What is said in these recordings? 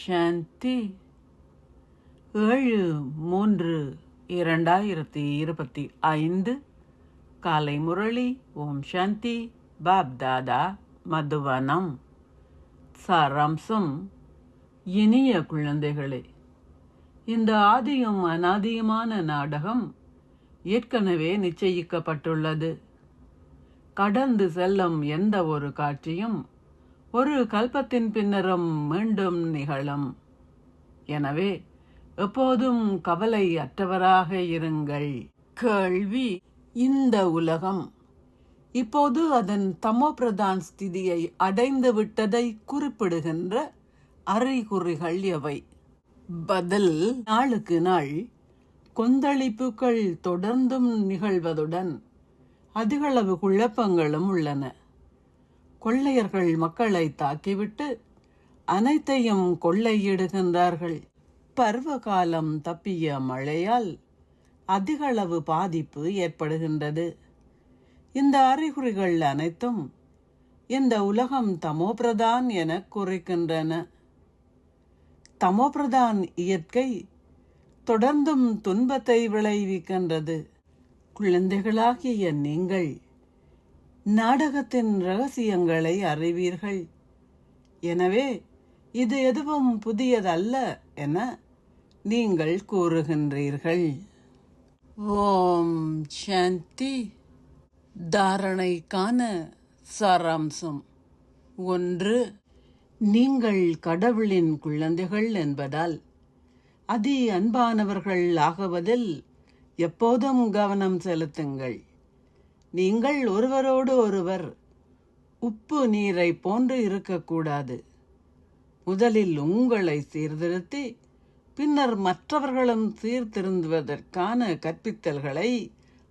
சாந்தி 7/3/2025 காலை முரளி. ஓம் சாந்தி. பாப் தாதா மதுவனம். சாராம்சம். இனிய குழந்தைகளே, இந்த ஆதியும் அனாதியுமான நாடகம் ஏற்கனவே நிச்சயிக்கப்பட்டுள்ளது. கடந்து செல்லும் எந்த ஒரு காட்சியும் ஒரு கல்பத்தின் பின்னரும் மீண்டும் நிகழும். எனவே எப்போதும் கவலை அற்றவராக இருங்கள். கேள்வி: இந்த உலகம் இப்போது அதன் தமோபிரதான் ஸ்திதியை அடைந்து விட்டதை குறிப்பிடுகின்ற அறிகுறிகள் எவை? பதில்: நாளுக்கு நாள் கொந்தளிப்புகள் தொடர்ந்தும் நிகழ்வதுடன் அதிகளவு குழப்பங்களும் உள்ளன. கொள்ளையர்கள் மக்களை தாக்கிவிட்டு அனைத்தையும் கொள்ளையிடுகின்றார்கள். பருவகாலம் தப்பிய மழையால் அதிகளவு பாதிப்பு ஏற்படுகின்றது. இந்த அறிகுறிகள் அனைத்தும் இந்த உலகம் தமோபிரதான் என குறிக்கின்றன. தமோபிரதான் இயற்கை தொடர்ந்தும் துன்பத்தை விளைவிக்கின்றது. குழந்தைகளாகிய நீங்கள் நாடகத்தின் இரகசியங்களை அறிவீர்கள். எனவே இது எதுவும் புதியதல்ல என நீங்கள் கூறுகின்றீர்கள். ஓம் சாந்தி. தாரணைக்கான சாராம்சம். 1. நீங்கள் கடவுளின் குழந்தைகள் என்பதால் அதி அன்பானவர்கள் ஆகுவதில் எப்போதும் கவனம் செலுத்துங்கள். நீங்கள் ஒருவரோடு ஒருவர் உப்பு நீரை போன்று இருக்கக்கூடாது. முதலில் உங்களை சீர்திருத்தி பின்னர் மற்றவர்களும் சீர்திருந்துவதற்கான கற்பித்தல்களை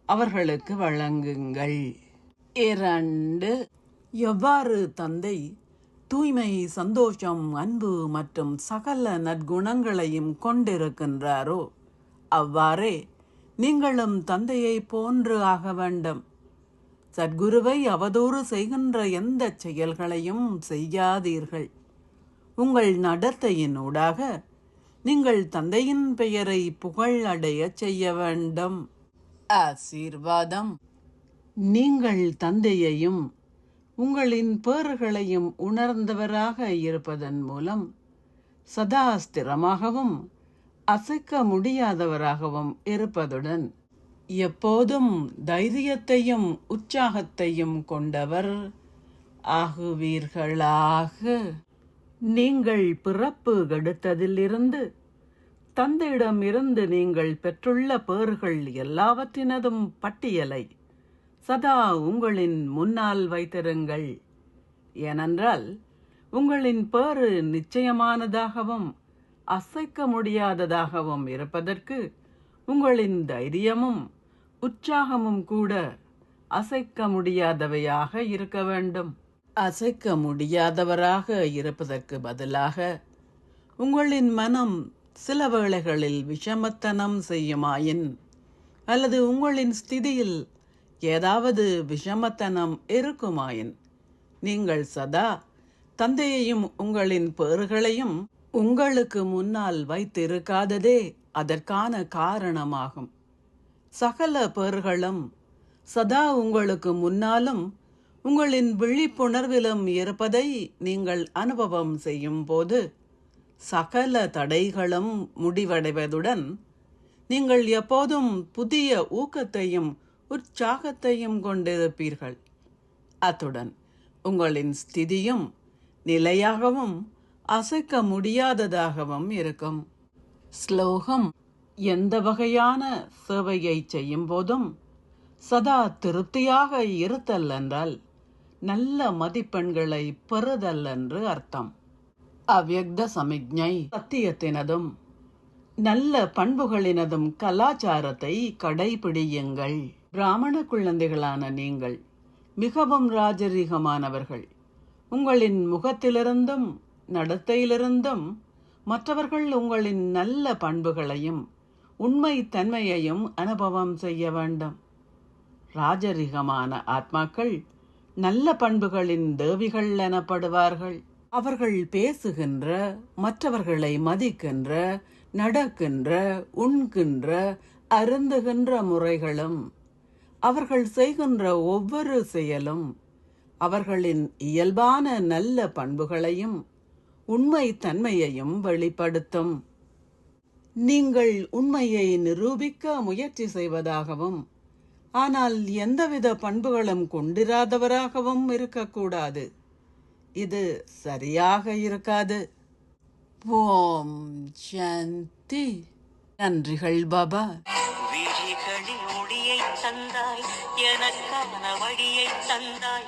அவர்களுக்கு வழங்குங்கள். 2. எவ்வாறு தந்தை தூய்மை, சந்தோஷம், அன்பு மற்றும் சகல நற்குணங்களையும் கொண்டிருக்கின்றாரோ அவ்வாறே நீங்களும் தந்தையை போன்று ஆக வேண்டும். சத்குருவை அவதூறு செய்கின்ற எந்த செயல்களையும் செய்யாதீர்கள். உங்கள் நடத்தையினூடாக நீங்கள் தந்தையின் பெயரை புகழ் அடைய செய்ய வேண்டும். ஆசீர்வாதம். நீங்கள் தந்தையையும் உங்களின் பேறுகளையும் உணர்ந்தவராக இருப்பதன் மூலம் சதா ஸ்திரமாகவும் அசைக்க முடியாதவராகவும் இருப்பதுடன் எப்போதும் தைரியத்தையும் உற்சாகத்தையும் கொண்டவர் ஆகுவீர்களாக. நீங்கள் பிறப்பு எடுத்ததிலிருந்து தந்தையிடமிருந்து நீங்கள் பெற்றுள்ள பேறுகள் எல்லாவற்றினதும் பட்டியலை சதா உங்களின் முன்னால் வைத்திருங்கள். ஏனென்றால் உங்களின் பேறு நிச்சயமானதாகவும் அசைக்க முடியாததாகவும் இருப்பதற்கு உங்களின் தைரியமும் உற்சாகமும் கூட அசைக்க முடியாதவையாக இருக்க வேண்டும். அசைக்க முடியாதவராக இருப்பதற்கு பதிலாக உங்களின் மனம் சில வேளைகளில் விஷமத்தனம் செய்யுமாயின் அல்லது உங்களின் ஸ்திதியில் ஏதாவது விஷமத்தனம் இருக்குமாயின் நீங்கள் சதா தந்தையையும் உங்களின் பேறுகளையும் உங்களுக்கு முன்னால் வைத்திருக்காததே அதற்கான காரணமாகும். சகல பேறுகளும் சதா உங்களுக்கு முன்னாலும் உங்களின் விழிப்புணர்விலும் இருப்பதை நீங்கள் அனுபவம் செய்யும் போது சகல தடைகளும் முடிவடைவதுடன் நீங்கள் எப்போதும் புதிய ஊக்கத்தையும் உற்சாகத்தையும் கொண்டிருப்பீர்கள். அத்துடன் உங்களின் ஸ்திதியும் நிலையாகவும் அசைக்க முடியாததாகவும் இருக்கும். ஸ்லோகம். எந்த வகையான சேவையை செய்யும் போதும் சதா திருப்தியாக இருத்தல் என்றால் நல்ல மதிப்பெண்களை பெறுதல் என்று அர்த்தம். அவ்யக்த சமிக்ஞை சத்தியத்தினதும் நல்ல பண்புகளினதும் கலாச்சாரத்தை கடைபிடியுங்கள். பிராமண குழந்தைகளான நீங்கள் மிகவும் ராஜரீகமானவர்கள். உங்களின் முகத்திலிருந்தும் நடத்தையிலிருந்தும் மற்றவர்கள் உங்களின் நல்ல பண்புகளையும் உண்மை தன்மையையும் அனுபவம் செய்ய வேண்டும். ராஜரீகமான ஆத்மாக்கள் நல்ல பண்புகளின் தேவிகள் எனப்படுவார்கள். அவர்கள் பேசுகின்ற, மற்றவர்களை மதிக்கின்ற, நடக்கின்ற, உண்கின்ற, அருந்துகின்ற முறைகளும், அவர்கள் செய்கின்ற ஒவ்வொரு செயலும் அவர்களின் இயல்பான நல்ல பண்புகளையும் உண்மை தன்மையையும் வெளிப்படுத்தும். நீங்கள் உண்மையை நிரூபிக்க முயற்சி செய்வதாகவும், ஆனால் எந்தவித பண்புகளும் கொண்டிராதவராகவும் இருக்கக்கூடாது. இது சரியாக இருக்காது. ஓம் சாந்தி. நன்றிகள் பாபா. விழிகளில் ஒளியை தந்தாய், எனக்கான வழியை தந்தாய்,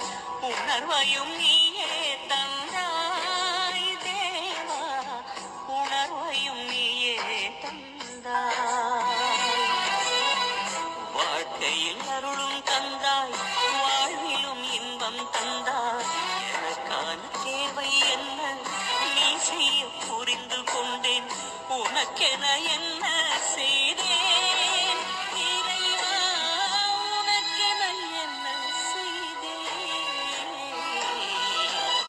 உணர்வையும் நீயே தந்தாய் தேவா, உணர்வையும் நீயே தந்தாய். வாழ்க்கையில் அருளும் தந்தாய், வாழ்விலும் இன்பம் தந்தாய். எனக்கான தேவை என்ன நீ செய்ய புரிந்து கொண்டேன், உனக்கென என்ன செய்